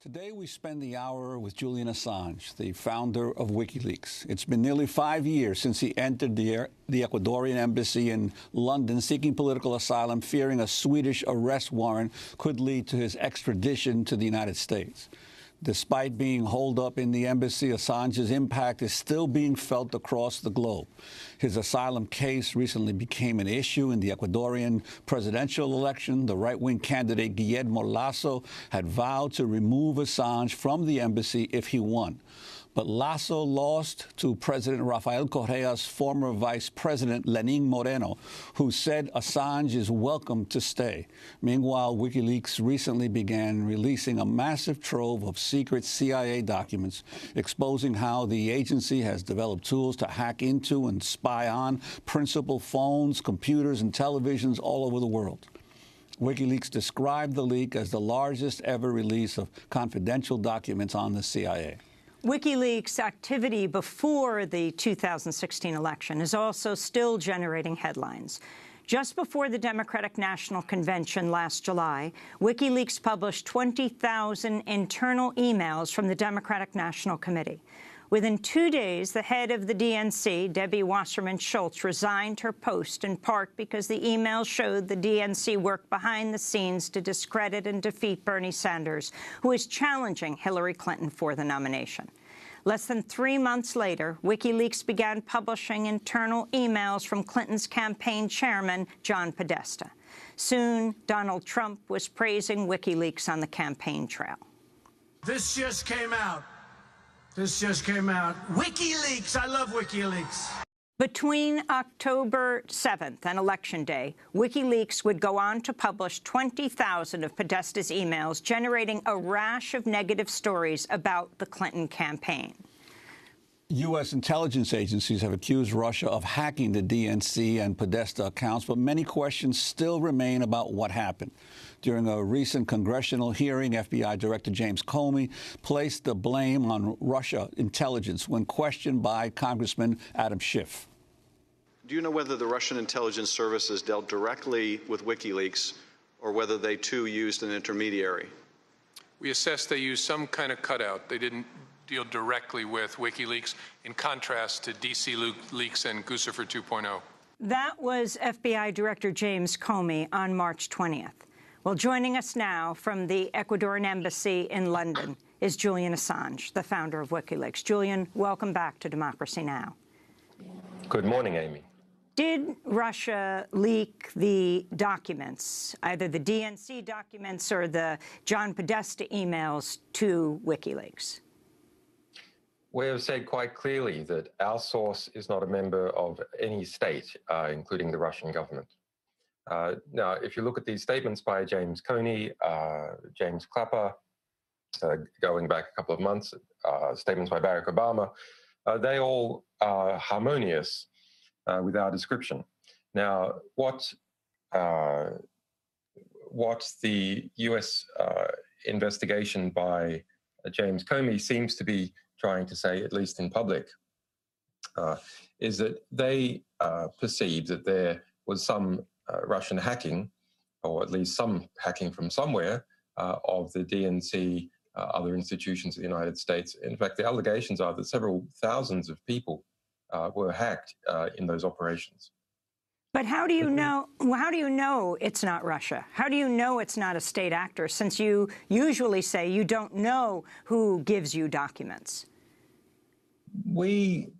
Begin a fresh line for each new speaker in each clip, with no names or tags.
Today we spend the hour with Julian Assange, the founder of WikiLeaks. It's been nearly 5 years since he entered the Ecuadorian embassy in London seeking political asylum, fearing a Swedish arrest warrant could lead to his extradition to the United States. Despite being holed up in the embassy, Assange's impact is still being felt across the globe. His asylum case recently became an issue in the Ecuadorian presidential election. The right-wing candidate Guillermo Lasso had vowed to remove Assange from the embassy if he won. But Lasso lost to President Rafael Correa's former vice president, Lenin Moreno, who said Assange is welcome to stay. Meanwhile, WikiLeaks recently began releasing a massive trove of secret CIA documents, exposing how the agency has developed tools to hack into and spy on principal phones, computers, and televisions all over the world. WikiLeaks described the leak as the largest ever release of confidential documents on the CIA.
WikiLeaks' activity before the 2016 election is also still generating headlines. Just before the Democratic National Convention last July, WikiLeaks published 20,000 internal emails from the Democratic National Committee. Within 2 days, the head of the DNC, Debbie Wasserman Schultz, resigned her post in part because the emails showed the DNC worked behind the scenes to discredit and defeat Bernie Sanders, who is challenging Hillary Clinton for the nomination. Less than 3 months later, WikiLeaks began publishing internal emails from Clinton's campaign chairman, John Podesta. Soon, Donald Trump was praising WikiLeaks on the campaign trail.
This just came out. WikiLeaks, I love WikiLeaks.
Between October 7th and Election Day, WikiLeaks would go on to publish 20,000 of Podesta's emails, generating a rash of negative stories about the Clinton campaign.
U.S. intelligence agencies have accused Russia of hacking the DNC and Podesta accounts, but many questions still remain about what happened. During a recent congressional hearing, FBI Director James Comey placed the blame on Russia intelligence when questioned by Congressman Adam Schiff.
Do you know whether the Russian intelligence services dealt directly with WikiLeaks or whether they, too, used an intermediary?
We assessed they used some kind of cutout. They didn't deal directly with WikiLeaks, in contrast to DC Leaks and Guccifer 2.0.
That was FBI Director James Comey on March 20th. Well, joining us now from the Ecuadorian embassy in London is Julian Assange, the founder of WikiLeaks. Julian, welcome back to Democracy Now!
Good morning, Amy.
Did Russia leak the documents, either the DNC documents or the John Podesta emails, to WikiLeaks?
We have said quite clearly that our source is not a member of any state, including the Russian government. Now, if you look at these statements by James Comey, James Clapper, going back a couple of months, statements by Barack Obama, they all are harmonious with our description. Now, what the U.S. investigation by James Comey seems to be trying to say, at least in public, is that they perceive that there was some Russian hacking, or at least some hacking from somewhere, of the DNC, other institutions of the United States. In fact, the allegations are that several thousands of people were hacked in those operations.
But how do you know? How do you know it's not Russia? How do you know it's not a state actor? Since you usually say you don't know who gives you documents.
We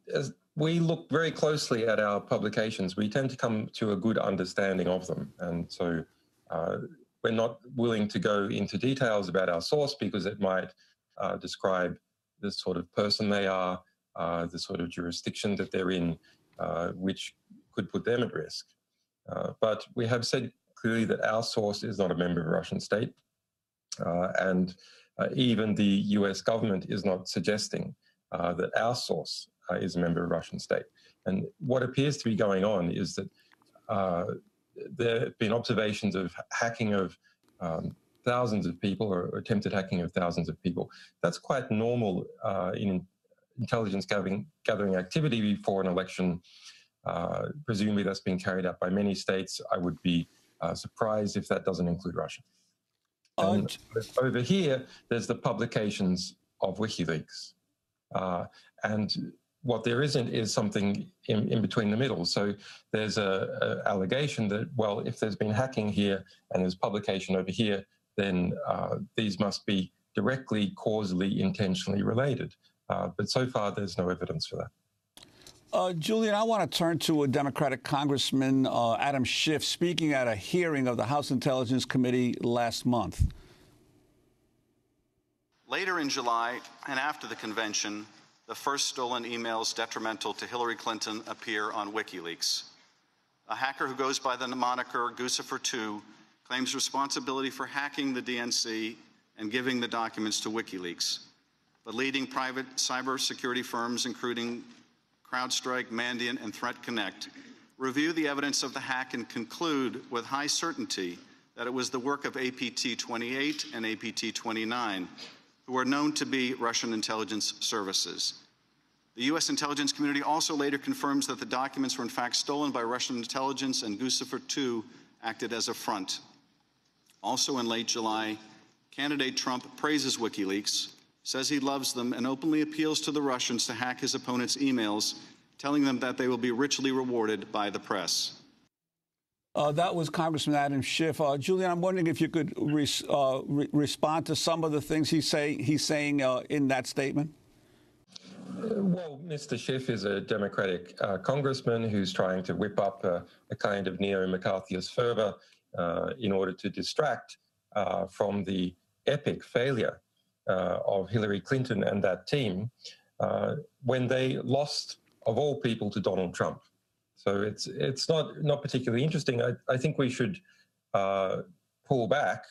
look very closely at our publications. We tend to come to a good understanding of them, and so we're not willing to go into details about our source because it might describe the sort of person they are, the sort of jurisdiction that they're in, which could put them at risk. But we have said clearly that our source is not a member of a Russian state, and even the US government is not suggesting that our source is a member of a Russian state. And what appears to be going on is that there have been observations of hacking of thousands of people, or attempted hacking of thousands of people. That's quite normal in intelligence gathering activity before an election. Presumably that's being carried out by many states. I would be surprised if that doesn't include Russia. And over here, there's the publications of WikiLeaks. And what there isn't is something in between the middle. So there's a allegation that, well, if there's been hacking here and there's publication over here, then these must be directly, causally, intentionally related. But so far, there's no evidence for that.
Julian, I want to turn to a Democratic Congressman, Adam Schiff, speaking at a hearing of the House Intelligence Committee last month.
Later in July and after the convention, the first stolen emails detrimental to Hillary Clinton appear on WikiLeaks. A hacker who goes by the moniker Goodman claims responsibility for hacking the DNC and giving the documents to WikiLeaks. But leading private cybersecurity firms, including CrowdStrike, Mandiant, and Threat Connect, review the evidence of the hack and conclude with high certainty that it was the work of APT-28 and APT-29, who are known to be Russian intelligence services. The U.S. intelligence community also later confirms that the documents were in fact stolen by Russian intelligence, and Guccifer acted as a front. Also in late July, candidate Trump praises WikiLeaks, says he loves them, and openly appeals to the Russians to hack his opponents' emails, telling them that they will be richly rewarded by the press.
That was Congressman Adam Schiff. Julian, I'm wondering if you could respond to some of the things he's saying in that statement.
Well, Mr. Schiff is a Democratic congressman who's trying to whip up a kind of neo-McCarthyist fervor in order to distract from the epic failure of Hillary Clinton and that team when they lost, of all people, to Donald Trump. So it's not particularly interesting. I think we should pull back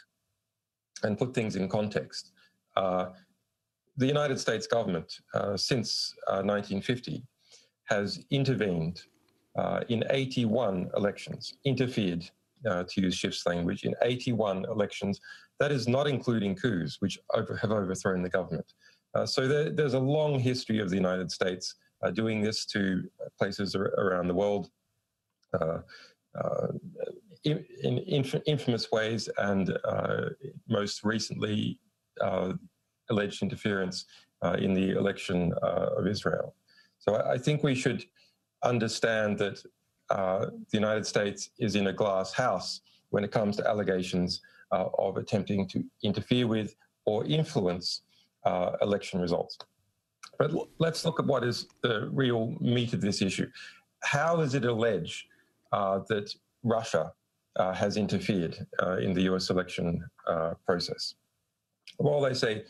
and put things in context. The United States government, since 1950, has intervened in 81 elections, interfered, to use Schiff's language, in 81 elections. That is not including coups, which have overthrown the government. So there's a long history of the United States doing this to places around the world in infamous ways, and most recently alleged interference in the election of Israel. So I think we should understand that the United States is in a glass house when it comes to allegations of attempting to interfere with or influence election results. But let's look at what is the real meat of this issue. How is it alleged that Russia has interfered in the US election process? Well, they say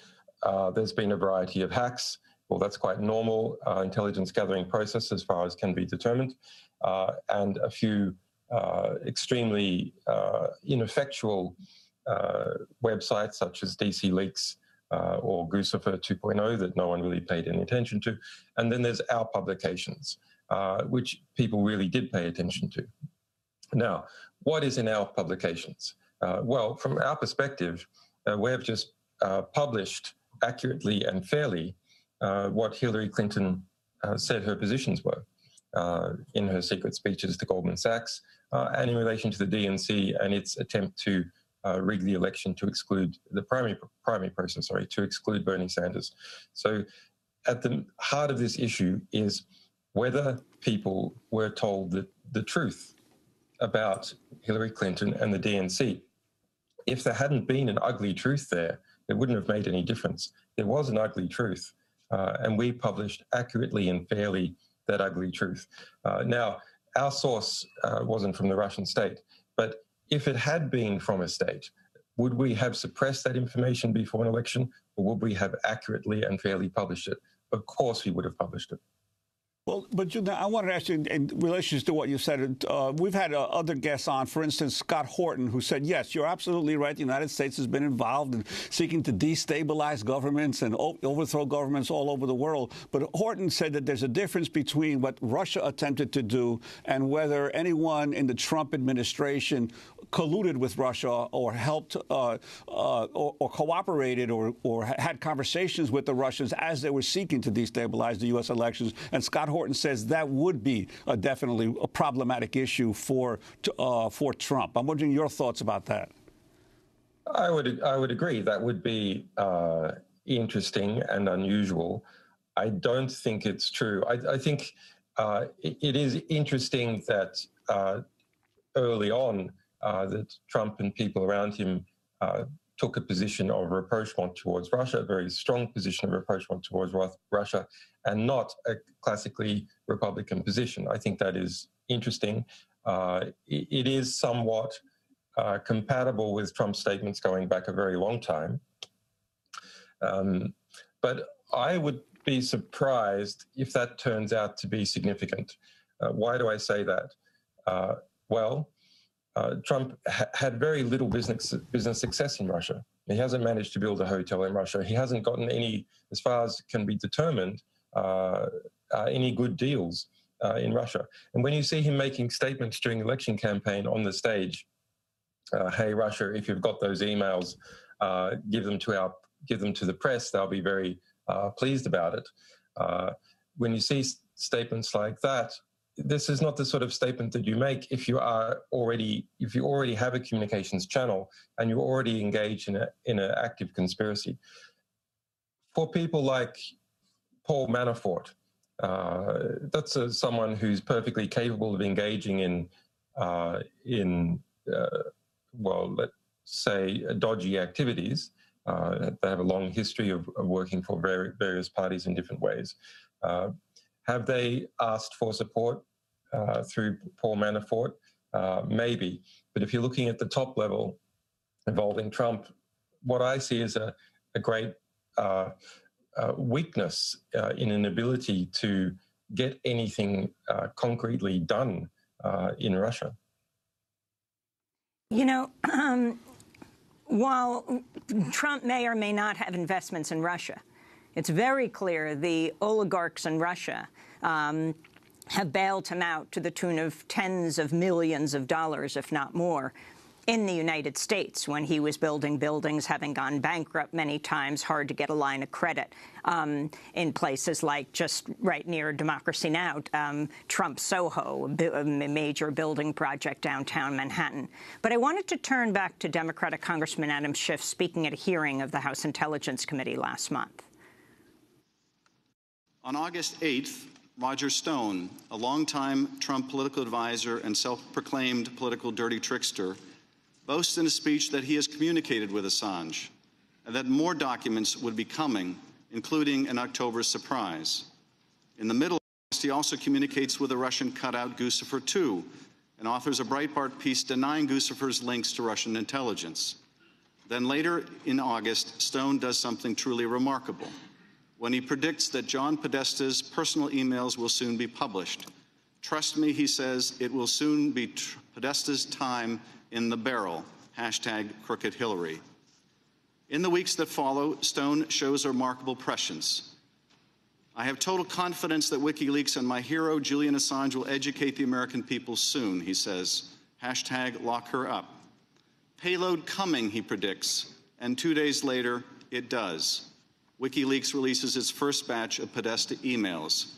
there's been a variety of hacks. Well, that's quite normal intelligence gathering process as far as can be determined, and a few extremely ineffectual websites such as DC Leaks or Goodman 2.0 that no one really paid any attention to. And then there's our publications, which people really did pay attention to. Now, what is in our publications? Well, from our perspective, we have just published accurately and fairly what Hillary Clinton said her positions were in her secret speeches to Goldman Sachs and in relation to the DNC and its attempt to rig the election to exclude the primary process, to exclude Bernie Sanders. So at the heart of this issue is whether people were told the truth about Hillary Clinton and the DNC. If there hadn't been an ugly truth there, it wouldn't have made any difference. There was an ugly truth, and we published accurately and fairly that ugly truth. Now, our source wasn't from the Russian state, but if it had been from a state, would we have suppressed that information before an election, or would we have accurately and fairly published it? Of course we would have published it.
Well, but Julian, I wanted to ask you, in relation to what you said, we've had other guests on, for instance, Scott Horton, who said, yes, you're absolutely right. The United States has been involved in seeking to destabilize governments and overthrow governments all over the world. But Horton said that there's a difference between what Russia attempted to do and whether anyone in the Trump administration colluded with Russia or helped or cooperated or had conversations with the Russians as they were seeking to destabilize the U.S. elections. And Scott Horton says that would be definitely a problematic issue for Trump. I'm wondering your thoughts about that.
I would agree. That would be interesting and unusual. I don't think it's true. I think it is interesting that early on that Trump and people around him took a position of rapprochement towards Russia, a very strong position of rapprochement towards Russia, and not a classically Republican position. I think that is interesting. It is somewhat compatible with Trump's statements going back a very long time. But I would be surprised if that turns out to be significant. Why do I say that? Trump had very little business success in Russia. He hasn't managed to build a hotel in Russia. He hasn't gotten any, as far as can be determined, any good deals in Russia. And when you see him making statements during the election campaign on the stage, hey, Russia, if you've got those emails, give them to the press. They'll be very pleased about it. When you see statements like that, this is not the sort of statement that you make if you already have a communications channel and you're already engaged in an active conspiracy. For people like Paul Manafort, that's someone who's perfectly capable of engaging in let's say, dodgy activities. They have a long history of working for various parties in different ways. Have they asked for support through Paul Manafort? Maybe. But if you're looking at the top level involving Trump, what I see is a great weakness in an ability to get anything concretely done in Russia.
You know, while Trump may or may not have investments in Russia, it's very clear the oligarchs in Russia have bailed him out to the tune of tens of millions of dollars, if not more, in the United States when he was building buildings, having gone bankrupt many times, hard to get a line of credit in places like just right near Democracy Now!, Trump Soho, a major building project downtown Manhattan. But I wanted to turn back to Democratic Congressman Adam Schiff speaking at a hearing of the House Intelligence Committee last month.
On August 8th, Roger Stone, a longtime Trump political advisor and self-proclaimed political dirty trickster, boasts in a speech that he has communicated with Assange and that more documents would be coming, including an October surprise. In the middle of August, he also communicates with a Russian cutout, Guccifer II, and authors a Breitbart piece denying Guccifer's links to Russian intelligence. Then later in August, Stone does something truly remarkable when he predicts that John Podesta's personal emails will soon be published. Trust me, he says, it will soon be Podesta's time in the barrel, #CrookedHillary. In the weeks that follow, Stone shows a remarkable prescience. I have total confidence that WikiLeaks and my hero, Julian Assange, will educate the American people soon, he says, #LockHerUp. Payload coming, he predicts, and 2 days later, it does. WikiLeaks releases its first batch of Podesta emails.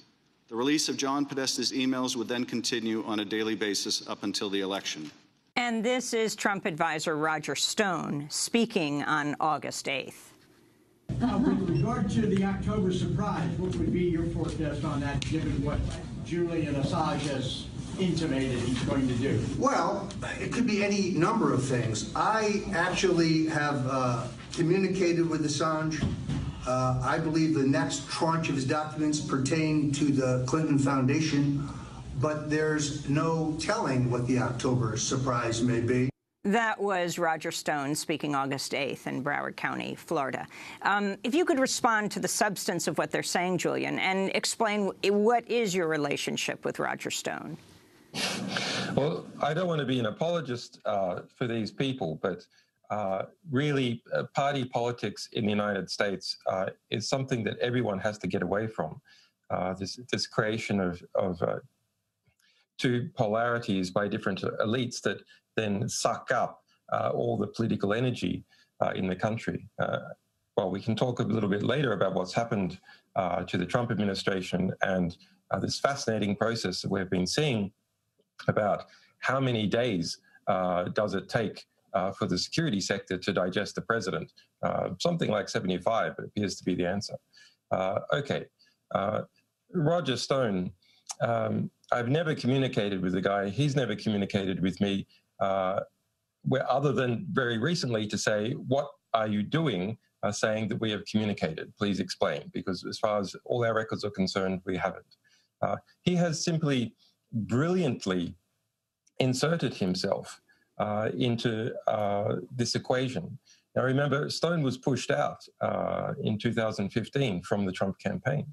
The release of John Podesta's emails would then continue on a daily basis up until the election.
And this is Trump advisor Roger Stone speaking on August 8th.
With regard to the October surprise, what would be your forecast on that, given what Julian Assange has intimated he's going to do?
Well, it could be any number of things. I actually have communicated with Assange. I believe the next tranche of his documents pertain to the Clinton Foundation, but there's no telling what the October surprise may be.
That was Roger Stone speaking August 8th in Broward County, Florida. If you could respond to the substance of what they're saying, Julian, and explain what is your relationship with Roger Stone?
Well, I don't want to be an apologist for these people, but really party politics in the United States is something that everyone has to get away from. This creation of two polarities by different elites that then suck up all the political energy in the country. Well, we can talk a little bit later about what's happened to the Trump administration and this fascinating process that we've been seeing about how many days does it take for the security sector to digest the president. Something like 75 appears to be the answer. Roger Stone, I've never communicated with the guy. He's never communicated with me, other than very recently to say, what are you doing, saying that we have communicated? Please explain, because as far as all our records are concerned, we haven't. He has simply brilliantly inserted himself into this equation. Now, remember, Stone was pushed out in 2015 from the Trump campaign.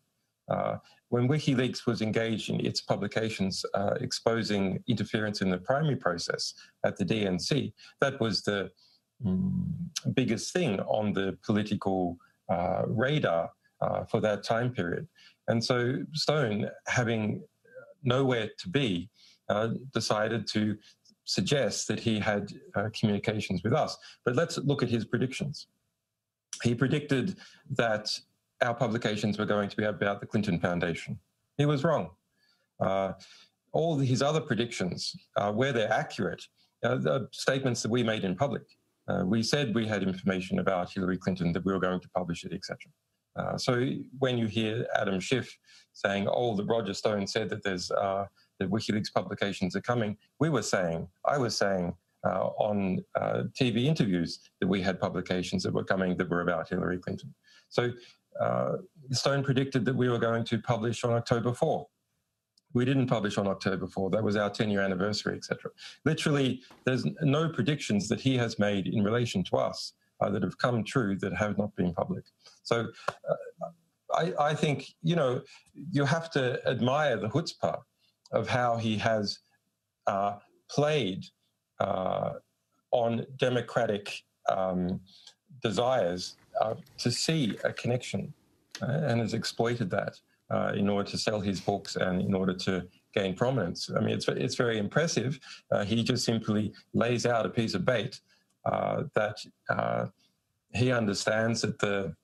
When WikiLeaks was engaged in its publications exposing interference in the primary process at the DNC, that was the biggest thing on the political radar for that time period. And so Stone, having nowhere to be, decided to suggest that he had communications with us. But let's look at his predictions. He predicted that our publications were going to be about the Clinton Foundation. He was wrong. All his other predictions, where they're accurate, are statements that we made in public. We said we had information about Hillary Clinton, that we were going to publish it, etc. So when you hear Adam Schiff saying, oh, that Roger Stone said that there's that WikiLeaks publications are coming, I was saying on TV interviews that we had publications that were coming that were about Hillary Clinton. So Stone predicted that we were going to publish on October 4. We didn't publish on October 4. That was our 10-year anniversary, etc. Literally, there's no predictions that he has made in relation to us that have come true that have not been public. So I think, you have to admire the chutzpah of how he has played on democratic desires to see a connection and has exploited that in order to sell his books and in order to gain prominence. I mean, it's very impressive. He just simply lays out a piece of bait that he understands that the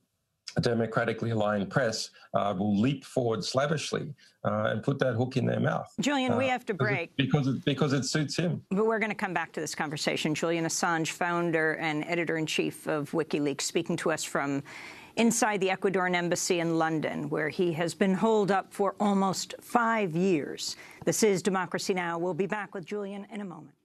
democratically aligned press will leap forward slavishly and put that hook in their mouth.
Julian, we have to break.
Because it suits him.
But we're going to come back to this conversation. Julian Assange, founder and editor-in-chief of WikiLeaks, speaking to us from inside the Ecuadorian embassy in London, where he has been holed up for almost 5 years. This is Democracy Now! We'll be back with Julian in a moment.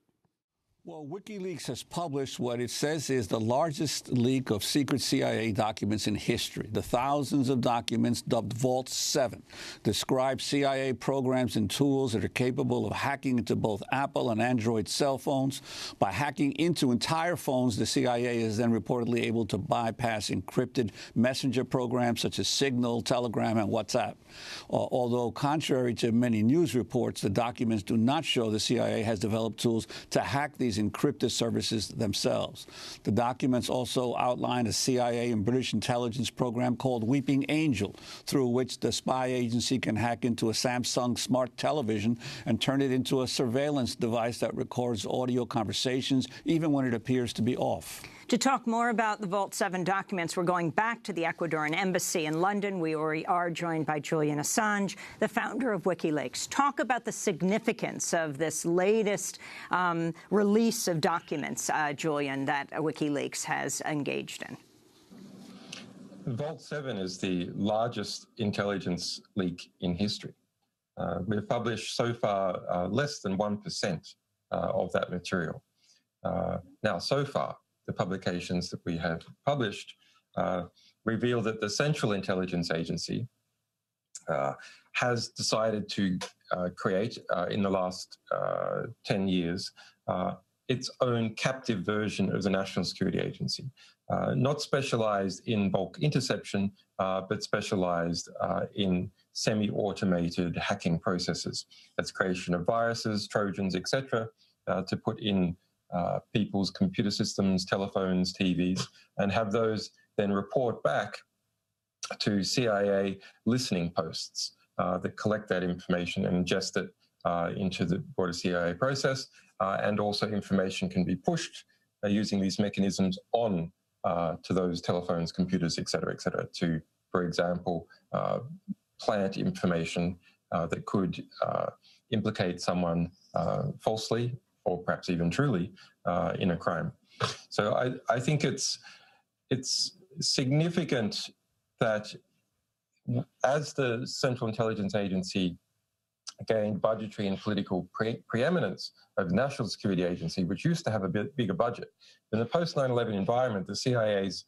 Well, WikiLeaks has published what it says is the largest leak of secret CIA documents in history. The thousands of documents, dubbed Vault 7, describe CIA programs and tools that are capable of hacking into both Apple and Android cell phones. By hacking into entire phones, the CIA is then reportedly able to bypass encrypted messenger programs such as Signal, Telegram, and WhatsApp. Although, contrary to many news reports, the documents do not show the CIA has developed tools to hack these encrypted services themselves. The documents also outline a CIA and British intelligence program called Weeping Angel, through which the spy agency can hack into a Samsung smart television and turn it into a surveillance device that records audio conversations, even when it appears to be off.
To talk more about the Vault 7 documents, we're going back to the Ecuadorian embassy in London. We already are joined by Julian Assange, the founder of WikiLeaks. Talk about the significance of this latest release of documents, Julian, that WikiLeaks has engaged in.
Vault 7 is the largest intelligence leak in history. We've published so far less than 1% of that material. Now, so far, the publications that we have published reveal that the Central Intelligence Agency has decided to create, in the last 10 years, its own captive version of the National Security Agency, not specialized in bulk interception, but specialized in semi-automated hacking processes. That's creation of viruses, Trojans, etc., to put in people's computer systems, telephones, TVs, and have those then report back to CIA listening posts that collect that information and ingest it into the broader CIA process. And also information can be pushed using these mechanisms on to those telephones, computers, et cetera, to, for example, plant information that could implicate someone falsely or perhaps even truly in a crime. So I think it's significant that as the Central Intelligence Agency gained budgetary and political preeminence over the National Security Agency, which used to have a bit bigger budget, in the post 9/11 environment, the CIA's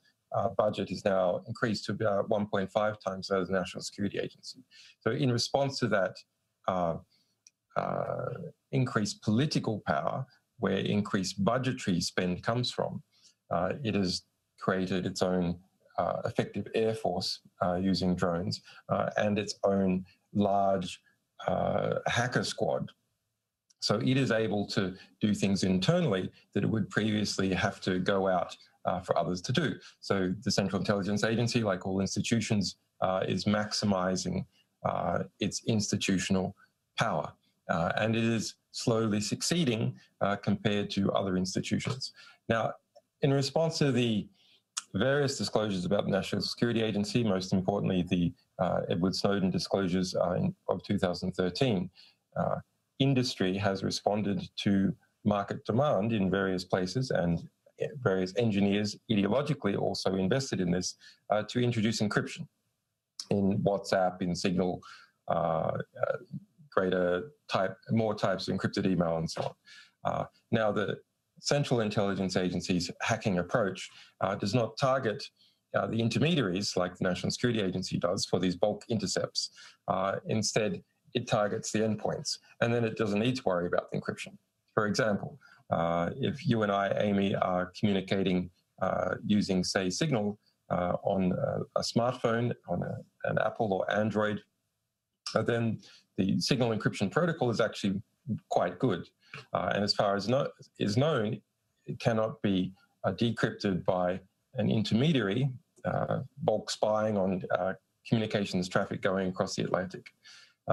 budget is now increased to about 1.5 times that of the National Security Agency. So in response to that increased political power, where increased budgetary spend comes from, it has created its own effective air force using drones and its own large hacker squad. So it is able to do things internally that it would previously have to go out for others to do. So the Central Intelligence Agency, like all institutions, is maximizing its institutional power. And it is slowly succeeding compared to other institutions. Now, in response to the various disclosures about the National Security Agency, most importantly, the Edward Snowden disclosures of 2013, industry has responded to market demand in various places, and various engineers ideologically also invested in this to introduce encryption in WhatsApp, in Signal, more types of encrypted email, and so on. Now, the Central Intelligence Agency's hacking approach does not target the intermediaries like the National Security Agency does for these bulk intercepts. Instead, it targets the endpoints, and then it doesn't need to worry about the encryption. For example, if you and I, Amy, are communicating using, say, Signal on a smartphone, on an Apple or Android, then the Signal encryption protocol is actually quite good. And as far as is known, it cannot be decrypted by an intermediary, bulk spying on communications traffic going across the Atlantic,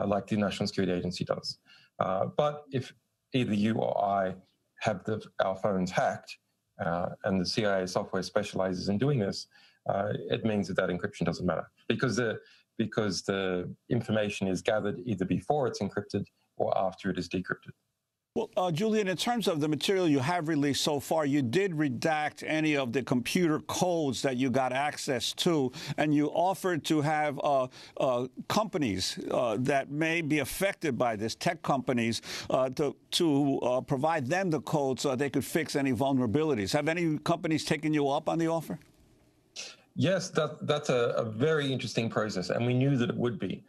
like the National Security Agency does. But if either you or I have our phones hacked, and the CIA software specializes in doing this, it means that encryption doesn't matter, because the information is gathered either before it's encrypted or after it is decrypted.
Well, Julian, in terms of the material you have released so far, you did redact any of the computer codes that you got access to, and you offered to have companies that may be affected by this, tech companies, to provide them the code so they could fix any vulnerabilities. Have any companies taken you up on the offer?
Yes, that's a very interesting process, and we knew that it would be.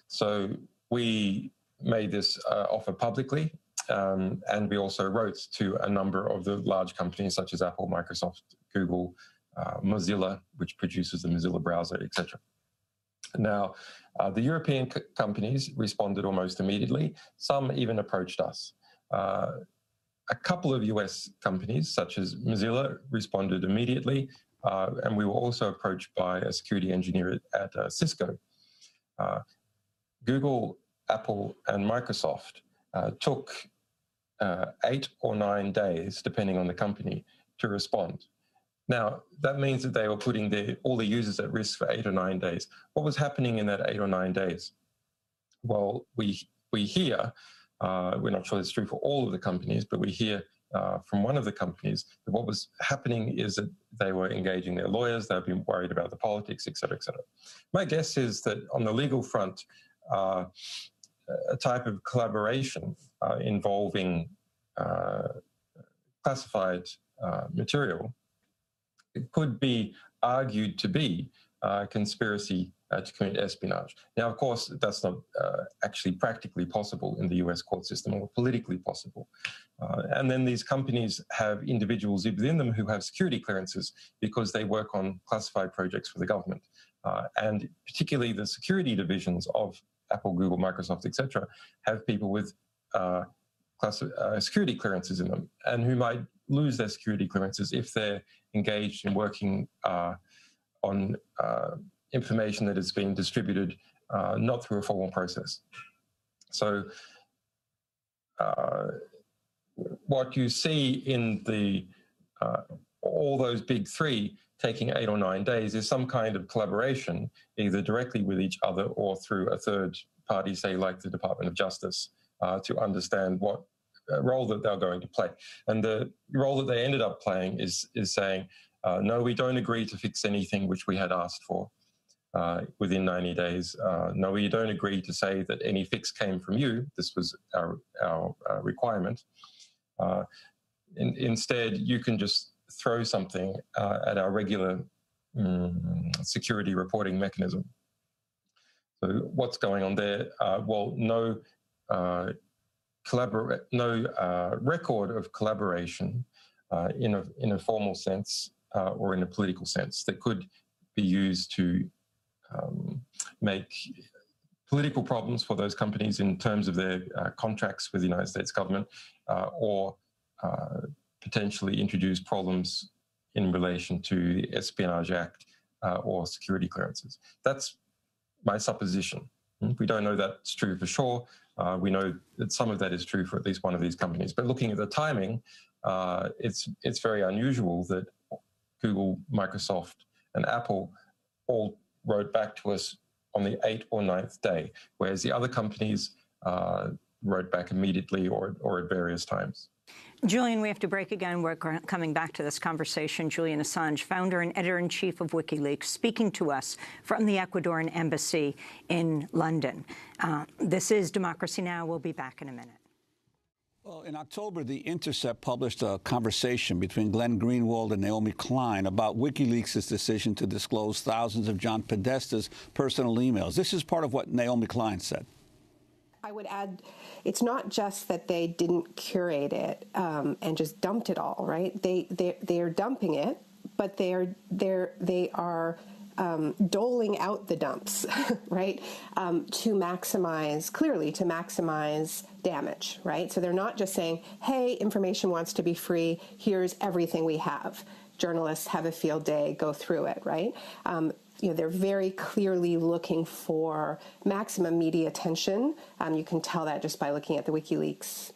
So we made this offer publicly. And we also wrote to a number of the large companies such as Apple, Microsoft, Google, Mozilla, which produces the Mozilla browser, etc. Now, the European companies responded almost immediately. Some even approached us. A couple of US companies, such as Mozilla, responded immediately. And we were also approached by a security engineer at Cisco. Google, Apple, and Microsoft took 8 or 9 days, depending on the company, to respond. Now, that means that they were putting all the users at risk for 8 or 9 days. What was happening in that 8 or 9 days? Well, we hear, we're not sure it's true for all of the companies, but we hear from one of the companies that what was happening is that they were engaging their lawyers, they've been worried about the politics, et cetera, et cetera. My guess is that on the legal front, a type of collaboration involving classified material, it could be argued to be conspiracy to commit espionage. Now, of course, that's not actually practically possible in the US court system, or politically possible. And then these companies have individuals within them who have security clearances because they work on classified projects for the government. And particularly the security divisions of Apple, Google, Microsoft, etc., have people with security clearances in them, and who might lose their security clearances if they're engaged in working on information that is being distributed not through a formal process. So what you see in all those big three taking 8 or 9 days is some kind of collaboration, either directly with each other or through a third party, say like the Department of Justice, to understand what role that they're going to play. And the role that they ended up playing is saying, no, we don't agree to fix anything which we had asked for within 90 days. No, we don't agree to say that any fix came from you. This was our requirement. Instead, you can just throw something at our regular security reporting mechanism. So what's going on there? Well, no record of collaboration in a formal sense or in a political sense that could be used to make political problems for those companies in terms of their contracts with the United States government or potentially introduce problems in relation to the Espionage Act or security clearances. That's my supposition. We don't know that's true for sure. We know that some of that is true for at least one of these companies. But looking at the timing, it's very unusual that Google, Microsoft, and Apple all wrote back to us on the 8th or 9th day, whereas the other companies wrote back immediately or at various times.
Julian, we have to break again. We're coming back to this conversation. Julian Assange, founder and editor-in-chief of WikiLeaks, speaking to us from the Ecuadorian embassy in London. This is Democracy Now! We'll be back in a minute.
Well, in October, The Intercept published a conversation between Glenn Greenwald and Naomi Klein about WikiLeaks' decision to disclose thousands of John Podesta's personal emails. This is part of what Naomi Klein said.
I would add, it's not just that they didn't curate it and just dumped it all, right? They are dumping it, but they are doling out the dumps, right? To maximize damage, right? So they're not just saying, hey, information wants to be free, here's everything we have. Journalists have a field day, go through it, right? They're very clearly looking for maximum media attention. You can tell that just by looking at the WikiLeaks,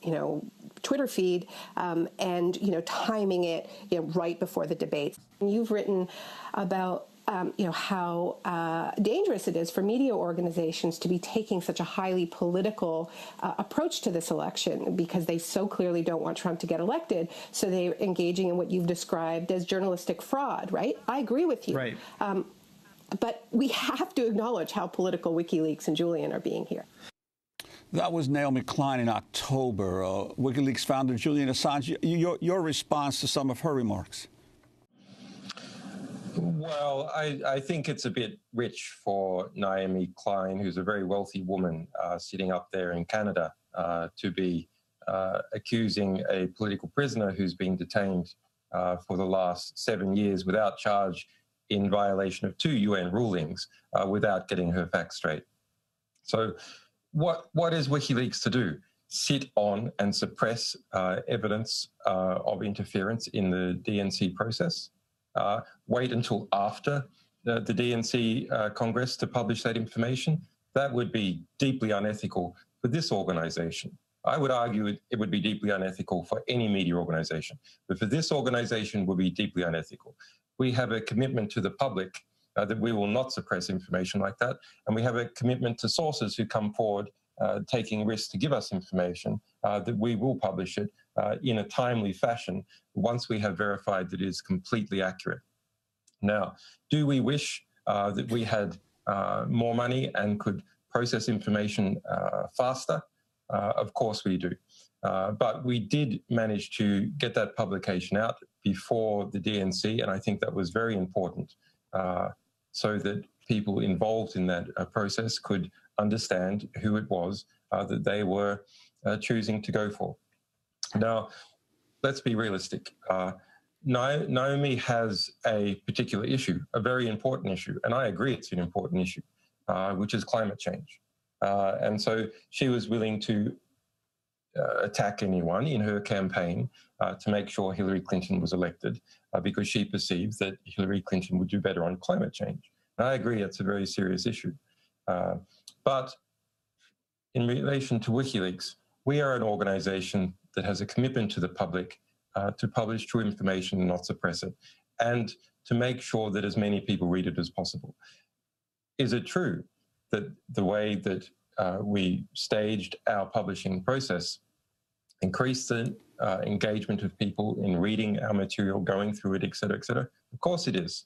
Twitter feed, and timing it, right before the debates. You've written about how dangerous it is for media organizations to be taking such a highly political approach to this election because they so clearly don't want Trump to get elected. So they're engaging in what you've described as journalistic fraud, right? I agree with you.
Right.
But we have to acknowledge how political WikiLeaks and Julian are being here.
That was Naomi Klein in October. WikiLeaks founder Julian Assange, your response to some of her remarks?
Well, I think it's a bit rich for Naomi Klein, who's a very wealthy woman sitting up there in Canada, to be accusing a political prisoner who's been detained for the last 7 years without charge in violation of 2 UN rulings without getting her facts straight. So what is WikiLeaks to do? Sit on and suppress evidence of interference in the DNC process? Wait until after the DNC Congress to publish that information? That would be deeply unethical for this organization. I would argue it would be deeply unethical for any media organization, but for this organization it would be deeply unethical. We have a commitment to the public that we will not suppress information like that, and we have a commitment to sources who come forward taking risks to give us information that we will publish it in a timely fashion once we have verified that it is completely accurate. Now, do we wish that we had more money and could process information faster? Of course we do. But we did manage to get that publication out before the DNC, and I think that was very important so that people involved in that process could understand who it was that they were choosing to go for. Now, let's be realistic. Naomi has a particular issue, a very important issue, and I agree it's an important issue, which is climate change. And so she was willing to attack anyone in her campaign to make sure Hillary Clinton was elected because she perceived that Hillary Clinton would do better on climate change. And I agree it's a very serious issue. But in relation to WikiLeaks, we are an organization that has a commitment to the public to publish true information and not suppress it, and to make sure that as many people read it as possible. Is it true that the way that we staged our publishing process increase the engagement of people in reading our material, going through it, et cetera, et cetera? Of course it is.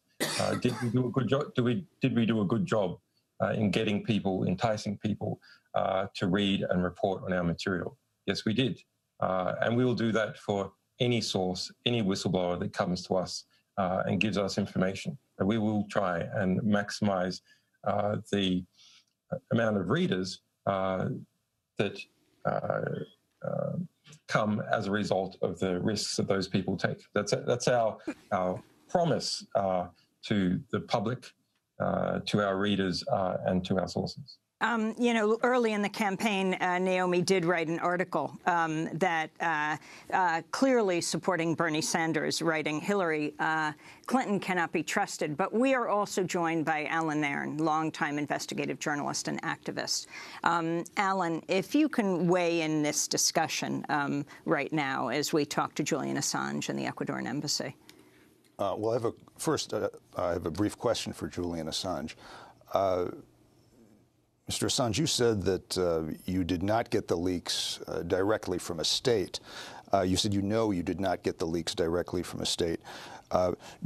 Did we do a good job? Did we do a good job in getting people, enticing people to read and report on our material? Yes, we did. And we will do that for any source, any whistleblower that comes to us and gives us information. And we will try and maximize the amount of readers that come as a result of the risks that those people take. That's our promise to the public, to our readers, and to our sources.
You know, early in the campaign, Naomi did write an article that clearly supporting Bernie Sanders, writing Hillary Clinton cannot be trusted. But we are also joined by Alan Nairn, longtime investigative journalist and activist. Alan, if you can weigh in this discussion right now as we talk to Julian Assange and the Ecuadorian embassy.
Well, I have a brief question for Julian Assange. Mr. Assange, you said that you did not get the leaks directly from a state. You said you did not get the leaks directly from a state.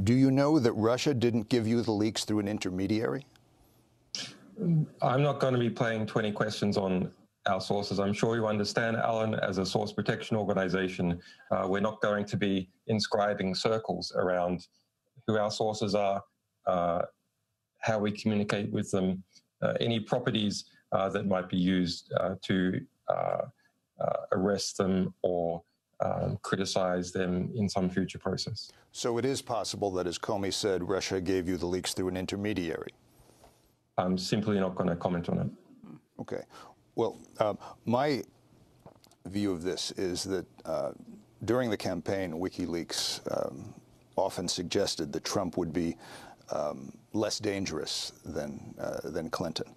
Do you know that Russia didn't give you the leaks through an intermediary?
I'm not going to be playing 20 questions on our sources. I'm sure you understand, Alan, as a source protection organization, we're not going to be inscribing circles around who our sources are, how we communicate with them, any properties that might be used to arrest them or criticize them in some future process.
So it is possible that, as Comey said, Russia gave you the leaks through an intermediary?
I'm simply not going to comment on it.
Okay. Well, my view of this is that during the campaign, WikiLeaks often suggested that Trump would be less dangerous than Clinton.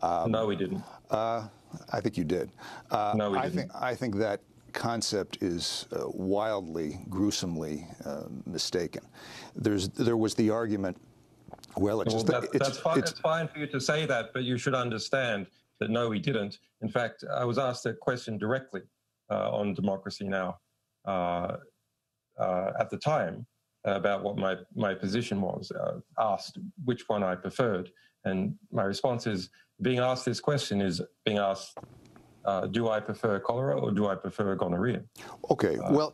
No, we didn't.
I think you did.
No, we didn't.
I think that concept is wildly, gruesomely mistaken. There was the argument. Well,
it's fine for you to say that, but you should understand that no, we didn't. In fact, I was asked that question directly on Democracy Now! At the time about what my position was, asked which one I preferred. And my response is, being asked this question is being asked, do I prefer cholera or do I prefer gonorrhea?
Okay, well,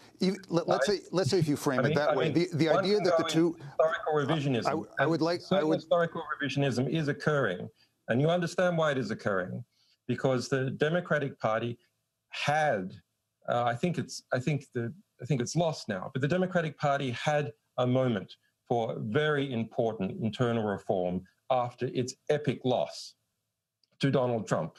let's say if you frame it that way, the idea that the two...
Historical revisionism. Historical revisionism is occurring, and you understand why it is occurring, because the Democratic Party had, I think it's lost now, but the Democratic Party had a moment for very important internal reform after its epic loss to Donald Trump.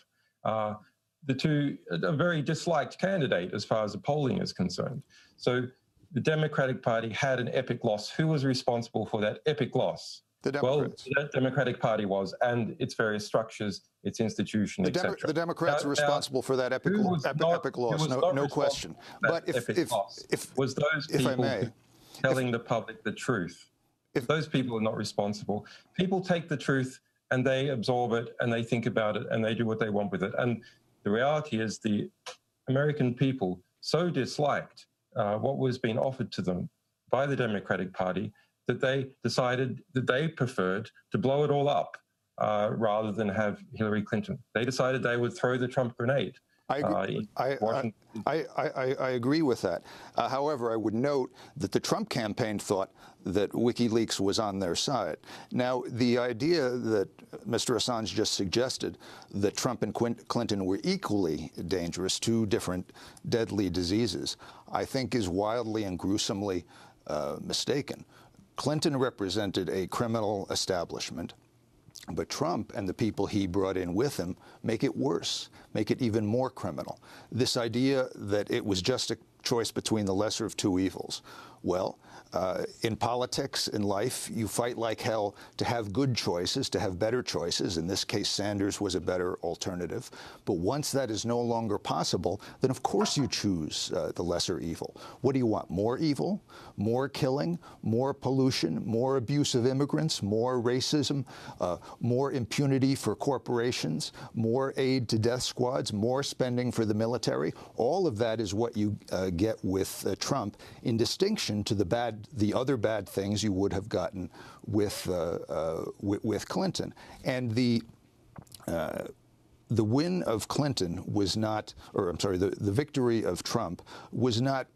The two, a very disliked candidate as far as the polling is concerned. So the Democratic Party had an epic loss. Who was responsible for that epic loss?
The Democrats.
Well, the Democratic Party was, and its various structures, its institutions, etc.
The Democrats are responsible for that epic loss, no question. But if
was those people telling the public the truth, if those people are not responsible, people take the truth and they absorb it and they think about it and they do what they want with it. And the reality is the American people so disliked what was being offered to them by the Democratic Party that they decided that they preferred to blow it all up rather than have Hillary Clinton. They decided they would throw the Trump grenade.
I agree with that. However, I would note that the Trump campaign thought that WikiLeaks was on their side. Now, the idea that Mr. Assange just suggested that Trump and Clinton were equally dangerous, two different deadly diseases, I think is wildly and gruesomely mistaken. Clinton represented a criminal establishment, but Trump and the people he brought in with him make it worse, make it even more criminal. This idea that it was just a choice between the lesser of two evils. Well, In politics, in life, you fight like hell to have good choices, to have better choices. In this case, Sanders was a better alternative. But once that is no longer possible, then of course you choose the lesser evil. What do you want? More evil? More killing? More pollution? More abuse of immigrants? More racism? More impunity for corporations? More aid to death squads? More spending for the military? All of that is what you get with Trump, in distinction to the other bad things you would have gotten with Clinton. And the win of Clinton was not, or I'm sorry, the victory of Trump was not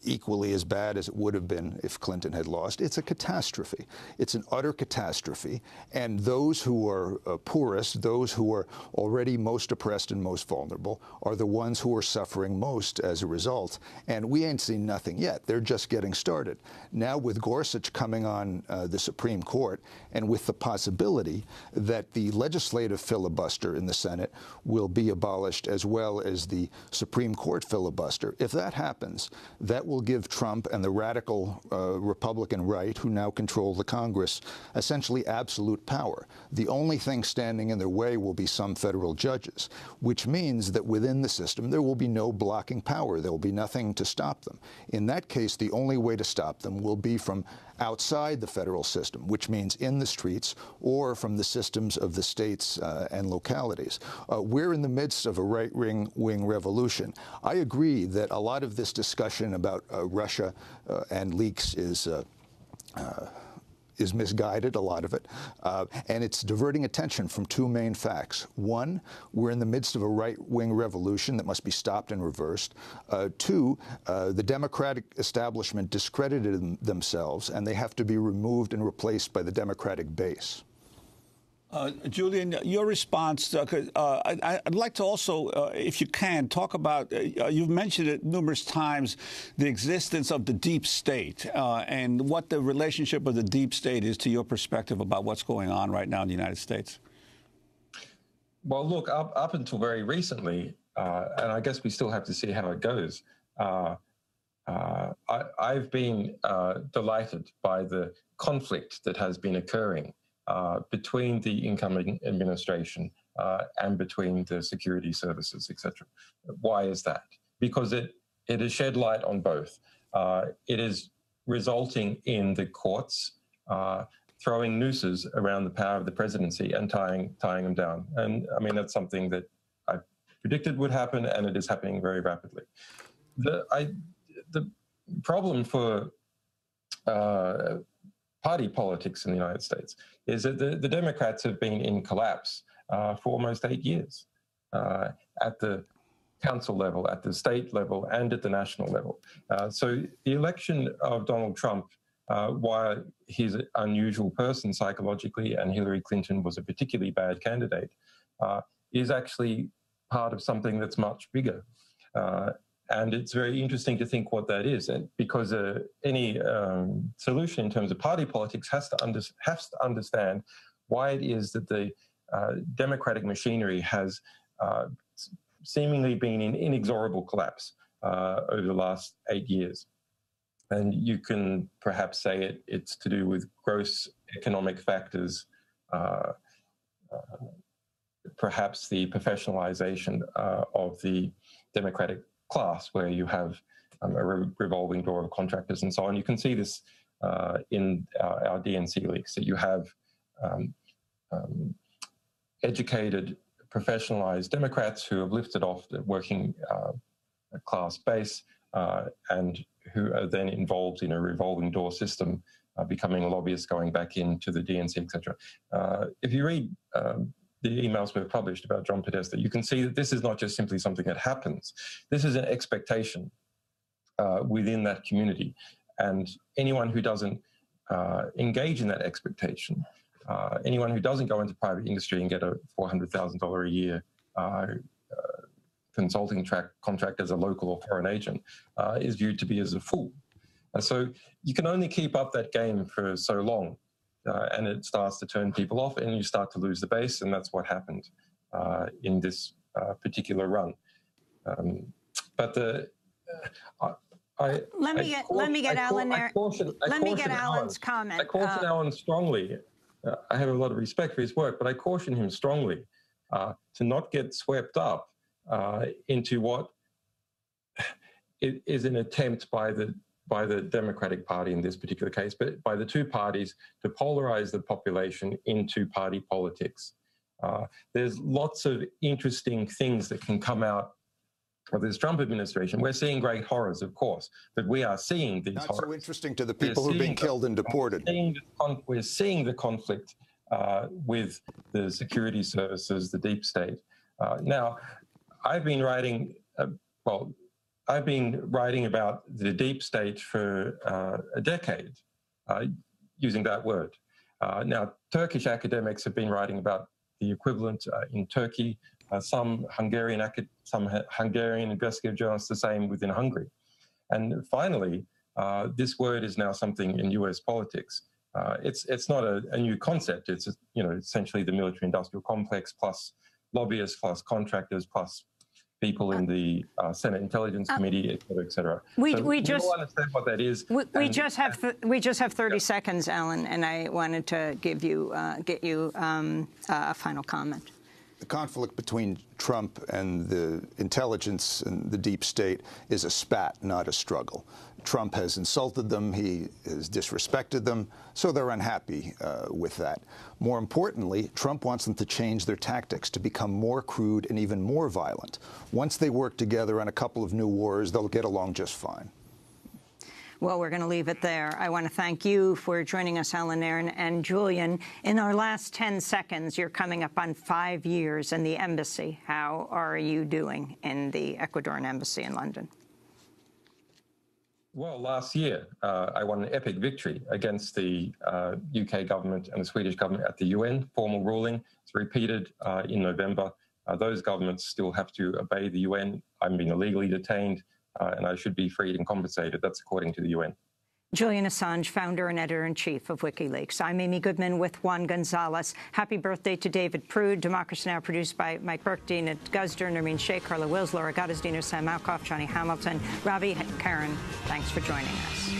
equally as bad as it would have been if Clinton had lost. It's a catastrophe. It's an utter catastrophe. And those who are poorest, those who are already most oppressed and most vulnerable, are the ones who are suffering most as a result. And we ain't seen nothing yet. They're just getting started. Now with Gorsuch coming on the Supreme Court, and with the possibility that the legislative filibuster in the Senate will be abolished, as well as the Supreme Court filibuster, if that happens, that will give Trump and the radical Republican right, who now control the Congress, essentially absolute power. The only thing standing in their way will be some federal judges, which means that within the system there will be no blocking power. There will be nothing to stop them. In that case, the only way to stop them will be from outside the federal system, which means in the streets, or from the systems of the states and localities. We're in the midst of a right-wing revolution. I agree that a lot of this discussion about Russia and leaks is misguided, a lot of it, and it's diverting attention from two main facts. One, we're in the midst of a right-wing revolution that must be stopped and reversed. Two, the Democratic establishment discredited themselves, and they have to be removed and replaced by the Democratic base.
Julian, your response, I'd like to also, if you can, talk about, you've mentioned it numerous times, the existence of the deep state and what the relationship of the deep state is to your perspective about what's going on right now in the United States.
Well, look, up until very recently, and I guess we still have to see how it goes, I've been delighted by the conflict that has been occurring between the incoming administration and between the security services, etc. Why is that? Because it has shed light on both. It is resulting in the courts throwing nooses around the power of the presidency and tying them down. And I mean, that's something that I predicted would happen, and it is happening very rapidly. The problem for party politics in the United States is that the Democrats have been in collapse for almost 8 years at the council level, at the state level, and at the national level. So the election of Donald Trump, while he's an unusual person psychologically and Hillary Clinton was a particularly bad candidate, is actually part of something that's much bigger. And it's very interesting to think what that is, and because any solution in terms of party politics has to understand why it is that the democratic machinery has seemingly been in inexorable collapse over the last 8 years. And you can perhaps say it's to do with gross economic factors, perhaps the professionalization of the democratic class, where you have a revolving door of contractors and so on. You can see this in our DNC leaks, that you have educated, professionalized Democrats who have lifted off the working class base and who are then involved in a revolving door system, becoming lobbyists, going back into the DNC, etc. If you read the emails we've published about John Podesta, you can see that this is not just simply something that happens. This is an expectation within that community. And anyone who doesn't engage in that expectation, anyone who doesn't go into private industry and get a $400,000 a year consulting contract as a local or foreign agent, is viewed to be as a fool. So you can only keep up that game for so long. And it starts to turn people off, and you start to lose the base, and that's what happened in this particular run. But
Let me get Alan's comment.
I caution Alan strongly. I have a lot of respect for his work, but I caution him strongly to not get swept up into what is an attempt by the Democratic Party in this particular case, but by the two parties to polarize the population into party politics. There's lots of interesting things that can come out of this Trump administration. We're seeing great horrors, of course, but we are seeing these horrors.
Not so interesting to the people who've been killed and deported.
We're seeing the conflict with the security services, the deep state. Now, I've been writing about the deep state for a decade, using that word. Now, Turkish academics have been writing about the equivalent in Turkey. Some Hungarian investigative journalists the same within Hungary. And finally, this word is now something in US politics. It's not a new concept. It's essentially the military-industrial complex plus lobbyists plus contractors plus people in the Senate Intelligence Committee, et cetera, et cetera. We just all understand what that is.
We just have 30 seconds, Alan, and I wanted to get you a final comment.
The conflict between Trump and the intelligence and the deep state is a spat, not a struggle. Trump has insulted them, he has disrespected them, so they're unhappy with that. More importantly, Trump wants them to change their tactics, to become more crude and even more violent. Once they work together on a couple of new wars, they'll get along just fine.
Well, we're going to leave it there. I want to thank you for joining us, Alan Nairn and Julian. In our last 10 seconds, you're coming up on 5 years in the embassy. How are you doing in the Ecuadorian embassy in London?
Well, last year, I won an epic victory against the UK government and the Swedish government at the UN. Formal ruling. It's repeated in November. Those governments still have to obey the UN. I'm being illegally detained. And I should be freed and compensated. That's according to the UN.
Julian Assange, founder and editor-in-chief of WikiLeaks. I'm Amy Goodman with Juan González. Happy birthday to David Prude. Democracy Now! Produced by Mike Burke, Dina Guzder, Nermeen Sheikh, Carla Wills, Laura Gottesdiener, Sam Malkoff, Johnny Hamilton, Ravi Karen. Thanks for joining us.